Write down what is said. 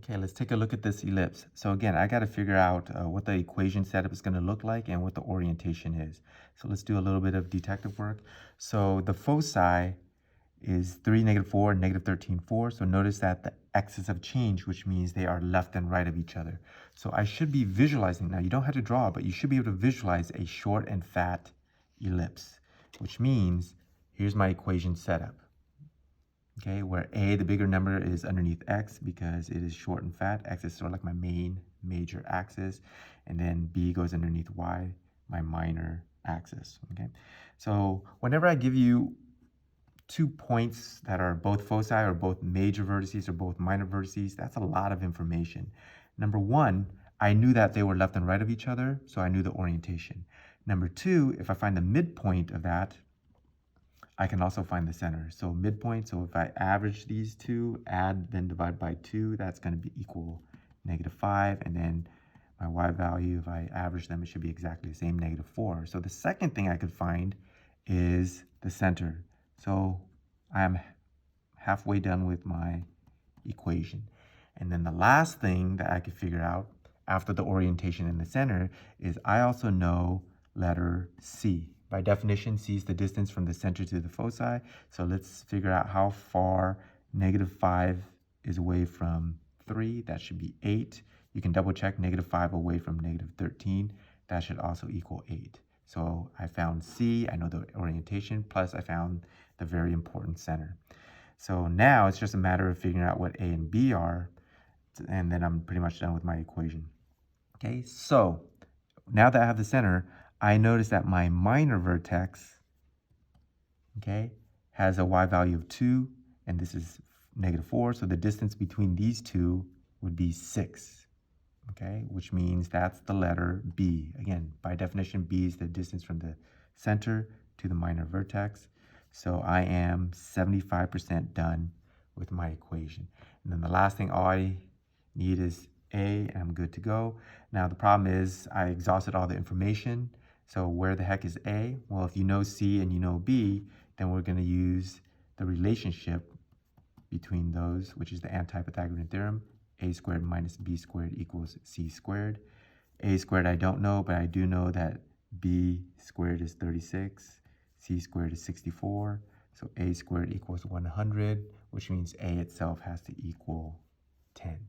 Okay, let's take a look at this ellipse. So again, I got to figure out what the equation setup is going to look like and what the orientation is. So let's do a little bit of detective work. So the foci is 3, -4, -13, 4. So notice that the x's have changed, which means they are left and right of each other. So I should be visualizing, now you don't have to draw, but you should be able to visualize a short and fat ellipse, which means here's my equation setup. Okay, where a, the bigger number, is underneath x because it is short and fat. X is sort of like my main major axis, and then b goes underneath y, my minor axis. Okay, so whenever I give you 2 points that are both foci or both major vertices or both minor vertices, that's a lot of information. Number one, I knew that they were left and right of each other, so I knew the orientation. Number two, if I find the midpoint of that, I can also find the center. So midpoint, so if I average these two, add, then divide by 2, that's going to be equal -5. And then my y value, if I average them, it should be exactly the same, -4. So the second thing I could find is the center. So I'm halfway done with my equation. And then the last thing that I could figure out after the orientation in the center is I also know letter C. By definition, C is the distance from the center to the foci. So let's figure out how far -5 is away from 3. That should be 8. You can double check -5 away from -13. That should also equal 8. So I found C, I know the orientation, plus I found the very important center. So now it's just a matter of figuring out what A and B are, and then I'm pretty much done with my equation. Okay, so now that I have the center, I notice that my minor vertex, okay, has a y value of 2, and this is -4, so the distance between these two would be 6, okay, which means that's the letter B. Again, by definition, B is the distance from the center to the minor vertex. So I am 75% done with my equation. And then the last thing, all I need is A, and I'm good to go. Now the problem is I exhausted all the information. So where the heck is A? Well, if you know C and you know B, then we're going to use the relationship between those, which is the anti-Pythagorean theorem. A squared minus B squared equals C squared. A squared I don't know, but I do know that B squared is 36. C squared is 64. So A squared equals 100, which means A itself has to equal 10.